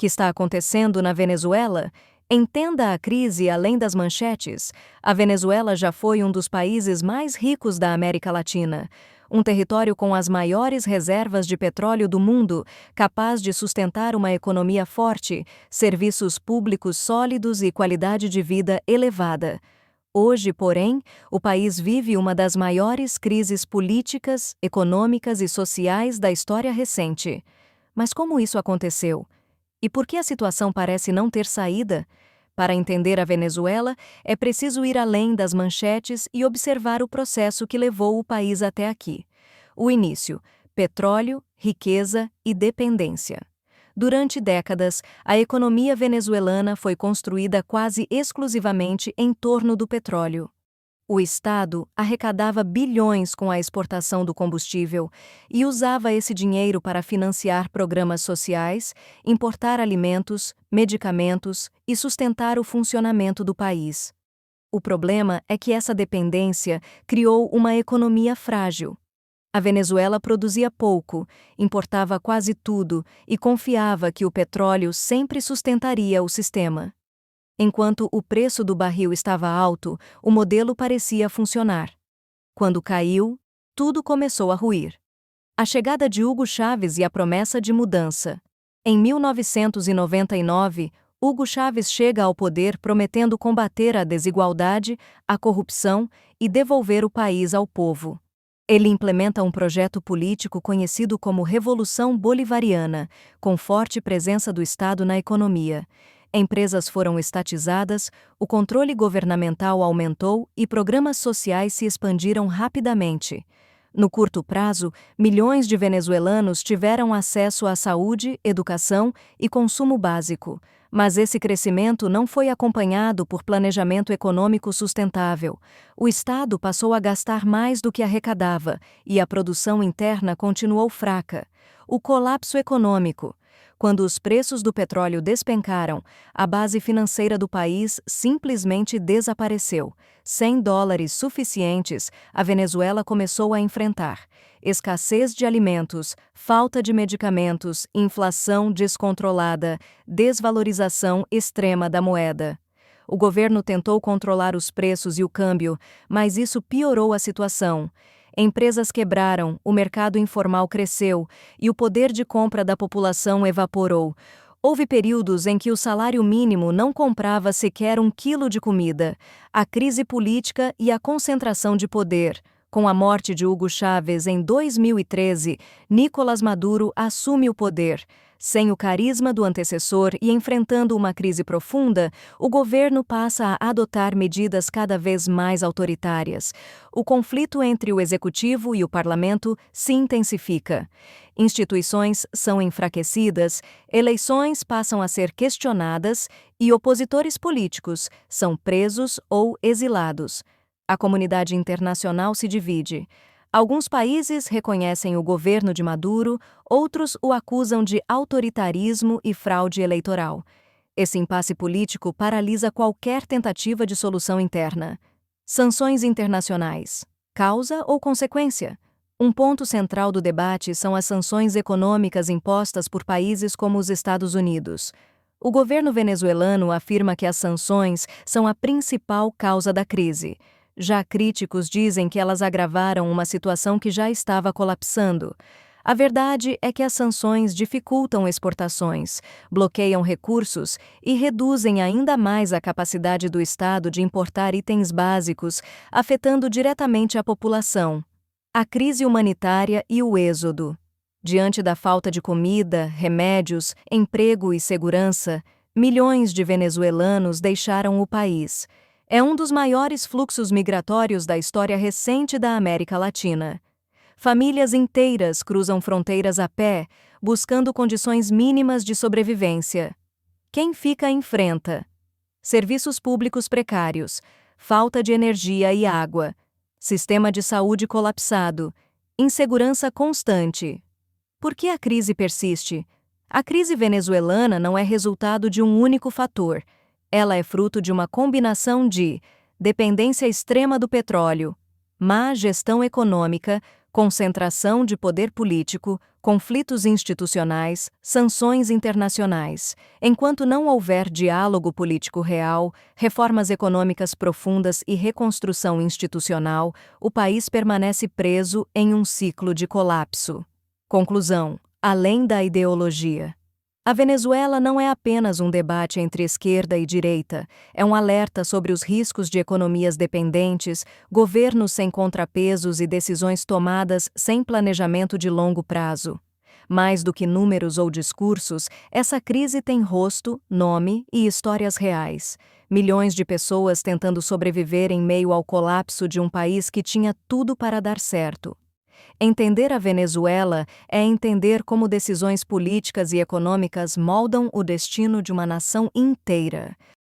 que está acontecendo na Venezuela? Entenda a crise além das manchetes. A Venezuela já foi um dos países mais ricos da América Latina. Um território com as maiores reservas de petróleo do mundo, capaz de sustentar uma economia forte, serviços públicos sólidos e qualidade de vida elevada. Hoje, porém, o país vive uma das maiores crises políticas, econômicas e sociais da história recente. Mas como isso aconteceu? E por que a situação parece não ter saída? Para entender a Venezuela, é preciso ir além das manchetes e observar o processo que levou o país até aqui. O início: petróleo, riqueza e dependência. Durante décadas, a economia venezuelana foi construída quase exclusivamente em torno do petróleo. O Estado arrecadava bilhões com a exportação do combustível e usava esse dinheiro para financiar programas sociais, importar alimentos, medicamentos e sustentar o funcionamento do país. O problema é que essa dependência criou uma economia frágil. A Venezuela produzia pouco, importava quase tudo e confiava que o petróleo sempre sustentaria o sistema. Enquanto o preço do barril estava alto, o modelo parecia funcionar. Quando caiu, tudo começou a ruir. A chegada de Hugo Chávez e a promessa de mudança. Em 1999, Hugo Chávez chega ao poder prometendo combater a desigualdade, a corrupção e devolver o país ao povo. Ele implementa um projeto político conhecido como Revolução Bolivariana, com forte presença do Estado na economia. Empresas foram estatizadas, o controle governamental aumentou e programas sociais se expandiram rapidamente. No curto prazo, milhões de venezuelanos tiveram acesso à saúde, educação e consumo básico. Mas esse crescimento não foi acompanhado por planejamento econômico sustentável. O Estado passou a gastar mais do que arrecadava e a produção interna continuou fraca. O colapso econômico. Quando os preços do petróleo despencaram, a base financeira do país simplesmente desapareceu. Sem dólares suficientes, a Venezuela começou a enfrentar escassez de alimentos, falta de medicamentos, inflação descontrolada, desvalorização extrema da moeda. O governo tentou controlar os preços e o câmbio, mas isso piorou a situação. Empresas quebraram, o mercado informal cresceu e o poder de compra da população evaporou. Houve períodos em que o salário mínimo não comprava sequer 1 quilo de comida. A crise política e a concentração de poder. Com a morte de Hugo Chávez em 2013, Nicolás Maduro assume o poder. Sem o carisma do antecessor e enfrentando uma crise profunda, o governo passa a adotar medidas cada vez mais autoritárias. O conflito entre o executivo e o parlamento se intensifica. Instituições são enfraquecidas, eleições passam a ser questionadas e opositores políticos são presos ou exilados. A comunidade internacional se divide. Alguns países reconhecem o governo de Maduro, outros o acusam de autoritarismo e fraude eleitoral. Esse impasse político paralisa qualquer tentativa de solução interna. Sanções internacionais. Causa ou consequência? Um ponto central do debate são as sanções econômicas impostas por países como os Estados Unidos. O governo venezuelano afirma que as sanções são a principal causa da crise. Já críticos dizem que elas agravaram uma situação que já estava colapsando. A verdade é que as sanções dificultam exportações, bloqueiam recursos e reduzem ainda mais a capacidade do Estado de importar itens básicos, afetando diretamente a população. A crise humanitária e o êxodo. Diante da falta de comida, remédios, emprego e segurança, milhões de venezuelanos deixaram o país. É um dos maiores fluxos migratórios da história recente da América Latina. Famílias inteiras cruzam fronteiras a pé, buscando condições mínimas de sobrevivência. Quem fica enfrenta serviços públicos precários, falta de energia e água, sistema de saúde colapsado, insegurança constante. Por que a crise persiste? A crise venezuelana não é resultado de um único fator. Ela é fruto de uma combinação de dependência extrema do petróleo, má gestão econômica, concentração de poder político, conflitos institucionais, sanções internacionais. Enquanto não houver diálogo político real, reformas econômicas profundas e reconstrução institucional, o país permanece preso em um ciclo de colapso. Conclusão: além da ideologia. A Venezuela não é apenas um debate entre esquerda e direita, é um alerta sobre os riscos de economias dependentes, governos sem contrapesos e decisões tomadas sem planejamento de longo prazo. Mais do que números ou discursos, essa crise tem rosto, nome e histórias reais. Milhões de pessoas tentando sobreviver em meio ao colapso de um país que tinha tudo para dar certo. Entender a Venezuela é entender como decisões políticas e econômicas moldam o destino de uma nação inteira.